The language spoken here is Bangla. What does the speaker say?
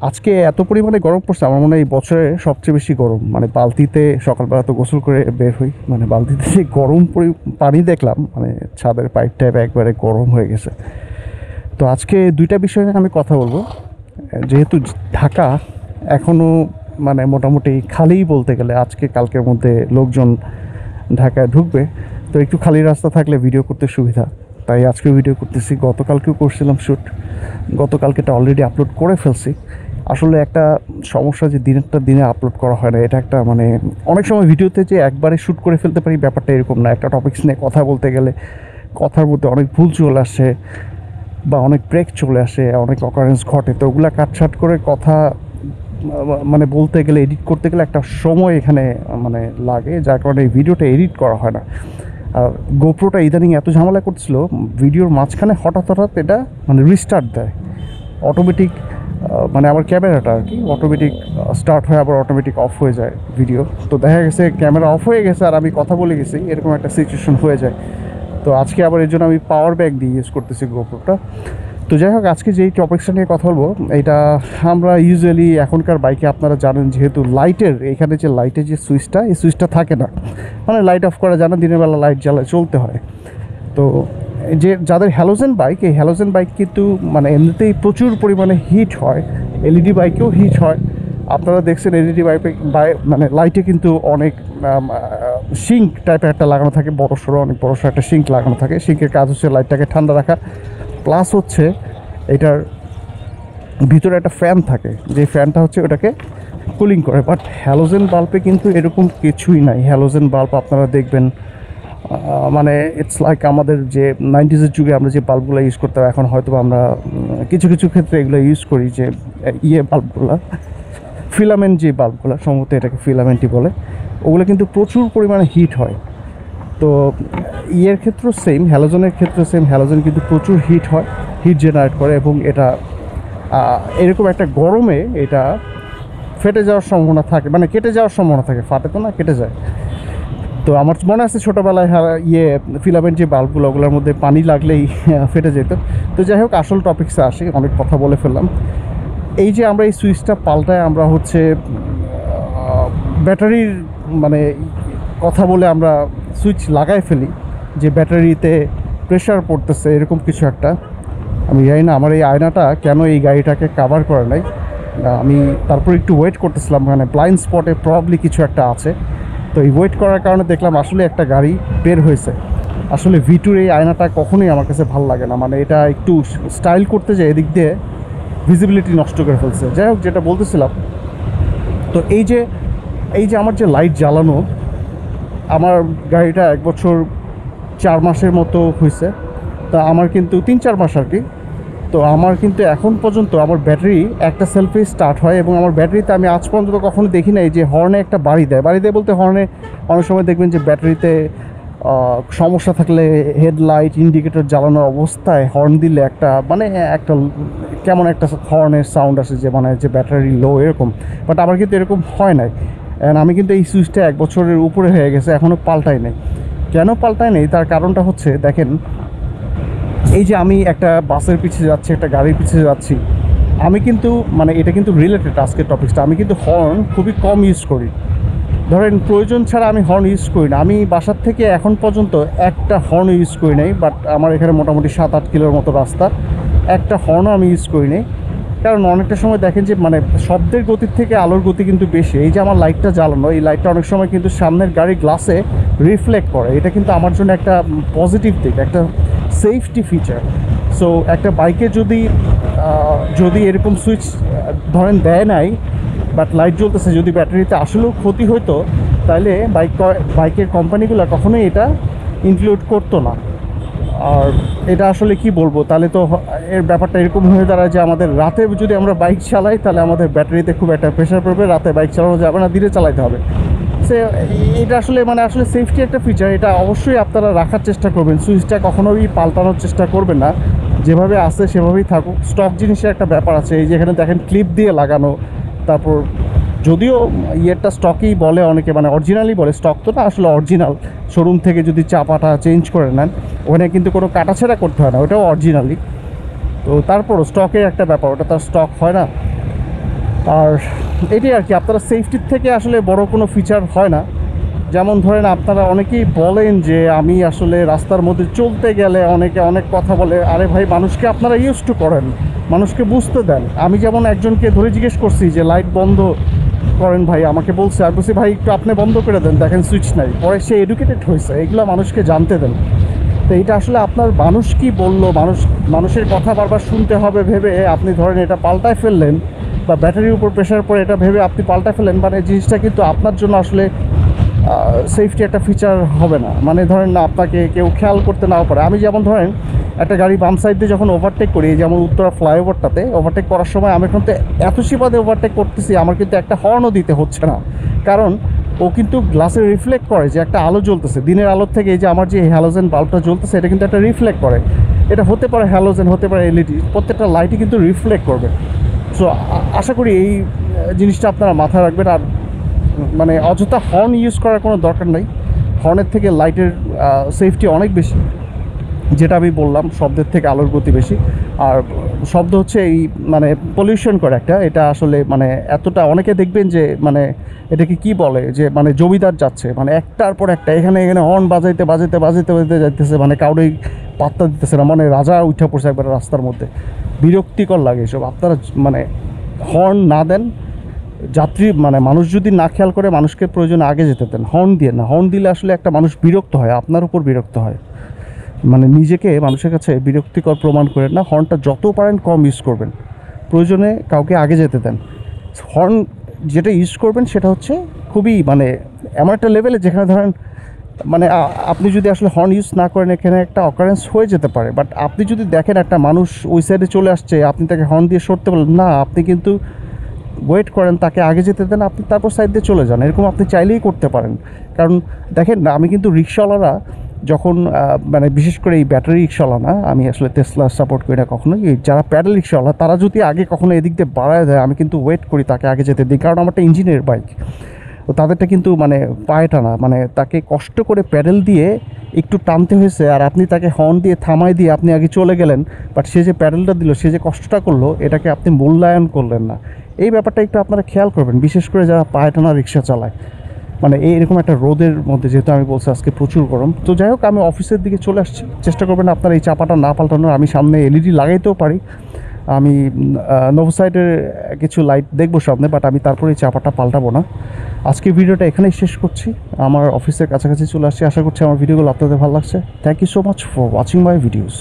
আজকে এত পরিমাণে গরম পড়ছে, আমার মনে হয় এই বছরে সবচেয়ে বেশি গরম। মানে বালতিতে সকালবেলা তো গোসল করে বের হই, মানে বালতিতে যে গরম পানি দেখলাম, মানে ছাদের পাইপ টাইপ একবারে গরম হয়ে গেছে। তো আজকে দুইটা বিষয় নিয়ে আমি কথা বলবো। যেহেতু ঢাকা এখনও মানে মোটামুটি খালিই বলতে গেলে, আজকে কালকের মধ্যে লোকজন ঢাকায় ঢুকবে, তো একটু খালি রাস্তা থাকলে ভিডিও করতে সুবিধা, তাই আজকে ভিডিও করতেছি। গতকালকেও করছিলাম শ্যুট, গতকালকেটা অলরেডি আপলোড করে ফেলছি। আসলে একটা সমস্যা যে দিনেরটা দিনে আপলোড করা হয় না, এটা একটা মানে অনেক সময় ভিডিওতে যে একবারে শ্যুট করে ফেলতে পারি ব্যাপারটা এরকম না। একটা টপিকস নিয়ে কথা বলতে গেলে কথার মধ্যে অনেক ভুল চলে আসে বা অনেক ব্রেক চলে আসে, অনেক অকারেন্স ঘটে, তো ওগুলো কাটছাট করে কথা মানে বলতে গেলে, এডিট করতে গেলে একটা সময় এখানে মানে লাগে, যার কারণে এই ভিডিওটা এডিট করা হয় না। আর গোপ্রোটা ইদানিং এত ঝামেলা করছিল, ভিডিওর মাঝখানে হঠাৎ হঠাৎ এটা মানে রিস্টার্ট দেয় অটোমেটিক। মানে আমার ক্যামেরাটা আর কি অটোমেটিক স্টার্ট হয়, আবার অটোমেটিক অফ হয়ে যায় ভিডিও। তো দেখা গেছে ক্যামেরা অফ হয়ে গেছে আর আমি কথা বলে গেছি, এরকম একটা সিচুয়েশন হয়ে যায়। তো আজকে আবার এর জন্য আমি পাওয়ার ব্যাংক দিয়ে ইউজ করতেছি গোপ্রোটা। তো যাই হোক, আজকে যেই টপিকসটা নিয়ে কথা বলবো, এটা আমরা ইউজুয়ালি এখনকার বাইকে আপনারা জানেন, যেহেতু লাইটের এখানে যে লাইটের যে সুইচটা, এই সুইচটা থাকে না, মানে লাইট অফ করা জানা, দিনের বেলা লাইট জ্বালায় চলতে হয়। তো যে যাদের হ্যালোজেন বাইক, এই হ্যালোজেন বাইক কিন্তু মানে এমনিতেই প্রচুর পরিমাণে হিট হয়, এলইডি বাইকেও হিট হয়। আপনারা দেখছেন এলইডি বাইকে মানে লাইটে কিন্তু অনেক সিঙ্ক টাইপের একটা লাগানো থাকে, বড়সড় অনেক বড়সড় একটা সিঙ্ক লাগানো থাকে। সিঙ্কের কাজ হচ্ছে লাইটটাকে ঠান্ডা রাখা, প্লাস হচ্ছে এটার ভিতরে একটা ফ্যান থাকে, যে ফ্যানটা হচ্ছে ওটাকে কুলিং করে। বাট হ্যালোজেন বাল্বে কিন্তু এরকম কিছুই নাই। হ্যালোজেন বাল্ব আপনারা দেখবেন মানে ইটস লাইক আমাদের যে 90s যুগে আমরা যে বাল্বগুলো ইউজ করতাম, এখন হয়তো আমরা কিছু কিছু ক্ষেত্রে এগুলো ইউজ করি, যে বাল্বগুলো, ফিলামেন্ট যে বাল্বগুলো, সম্ভবত এটাকে ফিলামেন্টই বলে, ওগুলো কিন্তু প্রচুর পরিমাণে হিট হয়। তো ইয়ের ক্ষেত্রেও সেম, হ্যালোজেনের ক্ষেত্রে সেম, হ্যালোজেন কিন্তু প্রচুর হিট হয়, হিট জেনারেট করে, এবং এটা এরকম একটা গরমে এটা ফেটে যাওয়ার সম্ভাবনা থাকে, মানে কেটে যাওয়ার সম্ভাবনা থাকে, ফাটে তো না, কেটে যায়। তো আমার মনে আছে ছোটোবেলায় ফিলামেন্ট যে বাল্বগুলো, ওগুলোর মধ্যে পানি লাগলেই ফেটে যেত। তো যাই হোক, আসল টপিক্সে আসি, অনেক কথা বলে ফেললাম। এই যে আমরা এই সুইচটা পাল্টায় আমরা হচ্ছে ব্যাটারির মানে কথা বলে আমরা সুইচ লাগাই ফেলি, যে ব্যাটারিতে প্রেশার পড়তেছে এরকম কিছু একটা। আমি জানি না আমার এই আয়নাটা কেন এই গাড়িটাকে কাভার করে নাই। আমি তারপর একটু ওয়েট করতেছিলাম, মানে ব্লাইন্ড স্পটে প্রবলি কিছু একটা আছে। তো এই ওয়েট করার কারণে দেখলাম আসলে একটা গাড়ি বের হয়েছে। আসলে ভিটুর এই আয়নাটা কখনোই আমার কাছে ভালো লাগে না, মানে এটা একটু স্টাইল করতে যায়, এদিক দিয়ে ভিজিবিলিটি নষ্ট করে ফেলছে। যাই হোক, যেটা বলতেছিলাম, তো এই যে আমার যে লাইট জ্বালানো, আমার গাড়িটা 1 বছর 4 মাসের মতো হয়েছে। তা আমার কিন্তু 3-4 মাস আর কি। তো আমার কিন্তু এখন পর্যন্ত আমার ব্যাটারি একটা সেলফি স্টার্ট হয়, এবং আমার ব্যাটারিতে আমি আজ পর্যন্ত কখনো দেখি নাই যে হর্নে একটা বাড়ি দেয়। বলতে হর্নে অনেক সময় দেখবেন যে ব্যাটারিতে সমস্যা থাকলে হেডলাইট ইন্ডিকেটর জ্বালানোর অবস্থায় হর্ন দিলে একটা মানে একটা কেমন একটা হর্নের সাউন্ড আসে, যে মানে যে ব্যাটারি লো এরকম। বাট আমার কিন্তু এরকম হয় নাই। অ্যান্ড আমি কিন্তু এই সুইচটা 1 বছরের উপরে হয়ে গেছে, এখনও পাল্টাই নেই। কেন পাল্টাই নেই তার কারণটা হচ্ছে, দেখেন, এই যে আমি একটা বাসের পিছিয়ে যাচ্ছি, একটা গাড়ির পিছিয়ে যাচ্ছি, আমি কিন্তু মানে এটা কিন্তু রিলেটেড আজকের টপিকসটা, আমি কিন্তু হর্ন খুবই কম ইউজ করি। ধরেন প্রয়োজন ছাড়া আমি হর্ন ইউজ করি না। আমি বাসার থেকে এখন পর্যন্ত একটা হর্ন ইউজ করি নাই, বাট আমার এখানে মোটামুটি 7-8 কিলোর মতো রাস্তা, একটা হর্নও আমি ইউজ করি নাই। কারণ অনেকটা সময় দেখেন যে মানে শব্দের গতির থেকে আলোর গতি কিন্তু বেশি। এই যে আমার লাইটটা জ্বালানো, এই লাইটটা অনেক সময় কিন্তু সামনের গাড়ির গ্লাসে রিফ্লেক্ট করে, এটা কিন্তু আমার জন্য একটা পজিটিভ দিক, একটা সেফটি ফিচার। সো একটা বাইকে যদি এরকম সুইচ ধরেন দেয় নাই, বাট লাইট জ্বলতেছে, যদি ব্যাটারিতে আসলেও ক্ষতি হতো, তাহলে বাইকের কোম্পানিগুলো কখনোই এটা ইনক্লুড করতো না। আর এটা আসলে কি বলবো, তাহলে তো এর ব্যাপারটা এরকম হয়ে দাঁড়ায় যে আমাদের রাতে যদি আমরা বাইক চালাই, তাহলে আমাদের ব্যাটারিতে খুব একটা প্রেশার পড়বে, রাতে বাইক চালানো যাবে না, ধীরে চালাতে হবে। সে এটা আসলে মানে আসলে সেফটি একটা ফিচার, এটা অবশ্যই আপনারা রাখার চেষ্টা করবেন। সুইচটা কখনোই পাল্টানোর চেষ্টা করবেন না, যেভাবে আছে সেভাবেই থাকুক। স্টক জিনিসের একটা ব্যাপার আছে, এই যেখানে দেখেন ক্লিপ দিয়ে লাগানো, তারপর যদিও ইয়েরটা স্টকই বলে অনেকে, মানে অরিজিনালই বলে, স্টক তো না আসলে অরিজিনাল। শোরুম থেকে যদি চাপাটা চেঞ্জ করে নেন, ওখানে কিন্তু কোনো কাটাছেড়া করতে হয় না, ওটাও অরিজিনালি। তো তারপরও স্টকের একটা ব্যাপার, ওটা তার স্টক হয় না। আর এটাই আর কি, আপনারা সেফটির থেকে আসলে বড় কোনো ফিচার হয় না। যেমন ধরেন আপনারা অনেকেই বলেন যে আমি আসলে রাস্তার মধ্যে চলতে গেলে অনেকে অনেক কথা বলে। আরে ভাই, মানুষকে আপনারা ইউজ টু করেন, মানুষকে বুঝতে দেন। আমি যেমন একজনকে ধরে জিজ্ঞেস করছি যে লাইট বন্ধ করেন ভাই, আমাকে বলছে, আমি বলছি ভাই একটু আপনি বন্ধ করে দেন, দেখেন সুইচ নাই। পরে সে এডুকেটেড হয়েছে, এগুলো মানুষকে জানতে দেন। তো এটা আসলে আপনার মানুষ কি বললো, মানুষের কথা বারবার শুনতে হবে ভেবে আপনি ধরেন এটা পাল্টায় ফেললেন, বা ব্যাটারির উপর প্রেশার পড়ে এটা ভেবে আপনি পাল্টায় ফেললেন, মানে জিনিসটা কিন্তু আপনার জন্য আসলে সেফটি একটা ফিচার হবে না। মানে ধরেন না, আপনাকে কেউ খেয়াল করতে নাও পারে। আমি যেমন ধরেন একটা গাড়ি বাম সাইড দিয়ে যখন ওভারটেক করি, যেমন উত্তরা ফ্লাইওভারটাতে ওভারটেক করার সময় আমি কিন্তু এত সীমাতে ওভারটেক করতেছি, আমার কিন্তু একটা হর্নও দিতে হচ্ছে না। কারণ ও কিন্তু গ্লাসে রিফ্লেক্ট করে যে একটা আলো জ্বলতেছে, দিনের আলোর থেকে এই যে আমার যে হ্যালোজেন বাল্বটা জ্বলতেছে, এটা কিন্তু একটা রিফ্লেক্ট করে। এটা হতে পারে হ্যালোজেন, হতে পারে এলইডি, প্রত্যেকটা লাইটই কিন্তু রিফ্লেক্ট করবে। সো আশা করি এই জিনিসটা আপনারা মাথায় রাখবেন। আর মানে অযথা হর্ন ইউজ করার কোনো দরকার নেই। হর্নের থেকে লাইটের সেফটি অনেক বেশি, যেটা আমি বললাম, শব্দের থেকে আলোর গতি বেশি। আর শব্দ হচ্ছে এই মানে পলিউশন করে একটা, এটা আসলে মানে এতটা, অনেকে দেখবেন যে মানে এটাকে কি বলে যে মানে জমিদার যাচ্ছে, মানে একটার পর একটা এখানে এখানে হর্ন বাজাইতে বাজাইতে বাজাইতে বাজাইতে যাইতেছে, মানে কাউরেই পাত্তা দিতেছে না, মানে রাজা উঠে পড়ছে একবার রাস্তার মধ্যে। বিরক্তিকর লাগে এসব। আপনারা মানে হর্ন না দেন, যাত্রী মানে মানুষ যদি না খেয়াল করে মানুষকে প্রয়োজনে আগে যেতে দেন, হর্ন দিয়ে না। হর্ন দিলে আসলে একটা মানুষ বিরক্ত হয়, আপনার উপর বিরক্ত হয়, মানে নিজেকে মানুষের কাছে বিরক্তিকর প্রমাণ করেন না। হর্নটা যত পারেন কম ইউজ করবেন, প্রয়োজনে কাউকে আগে যেতে দেন। হর্ন যেটা ইউজ করবেন সেটা হচ্ছে খুবই মানে এমন একটা লেভেলে যেখানে ধরেন মানে আপনি যদি আসলে হর্ন ইউজ না করেন, এখানে একটা অকারেন্স হয়ে যেতে পারে। বাট আপনি যদি দেখেন একটা মানুষ ওই সাইডে চলে আসছে, আপনি তাকে হর্ন দিয়ে সরতে বলেন না, আপনি কিন্তু ওয়েট করেন, তাকে আগে যেতে দেন, আপনি তারপর সাইড দিয়ে চলে যান। এরকম আপনি চাইলেই করতে পারেন। কারণ দেখেন না, আমি কিন্তু রিক্সাওয়ালারা যখন মানে বিশেষ করে এই ব্যাটারি রিক্সাওয়ালা না, আমি আসলে টেসলা সাপোর্ট করি না কখনো, এই যারা প্যাডেল রিক্সাওয়ালা তারা যদি আগে কখনো এদিক দিয়ে বাড়ায় দেয়, আমি কিন্তু ওয়েট করি তাকে আগে যেতে দিই। কারণ আমারটা ইঞ্জিনের বাইক, তো তাদেরটা কিন্তু মানে পায়ে টানা, মানে তাকে কষ্ট করে প্যাডেল দিয়ে একটু টানতে হয়েছে, আর আপনি তাকে হর্ন দিয়ে থামাই দিয়ে আপনি আগে চলে গেলেন। বাট সে যে প্যাডেলটা দিল, সে যে কষ্টটা করলো, এটাকে আপনি মূল্যায়ন করলেন না। এই ব্যাপারটা একটু আপনারা খেয়াল করবেন, বিশেষ করে যারা পায়ে টানা রিক্সা চালায়। মানে এইরকম একটা রোদের মধ্যে, যেহেতু আমি বলছি আজকে প্রচুর গরম, তো যাই হোক আমি অফিসের দিকে চলে আসছি। চেষ্টা করবেন আপনার এই চাপাটা না পাল্টানোর। আমি সামনে এলইডি লাগাইতেও পারি, আমি নোভোসাইটের কিছু লাইট দেখবো সামনে, বাট আমি তারপরে এই চাপাটা পাল্টাবো না। আজকে ভিডিওটা এখানেই শেষ করছি, আমার অফিসের কাছাকাছি চলে আসছি। আশা করছি আমার ভিডিওগুলো আপনাদের ভালো লাগছে। Thank you so much for watching my videos.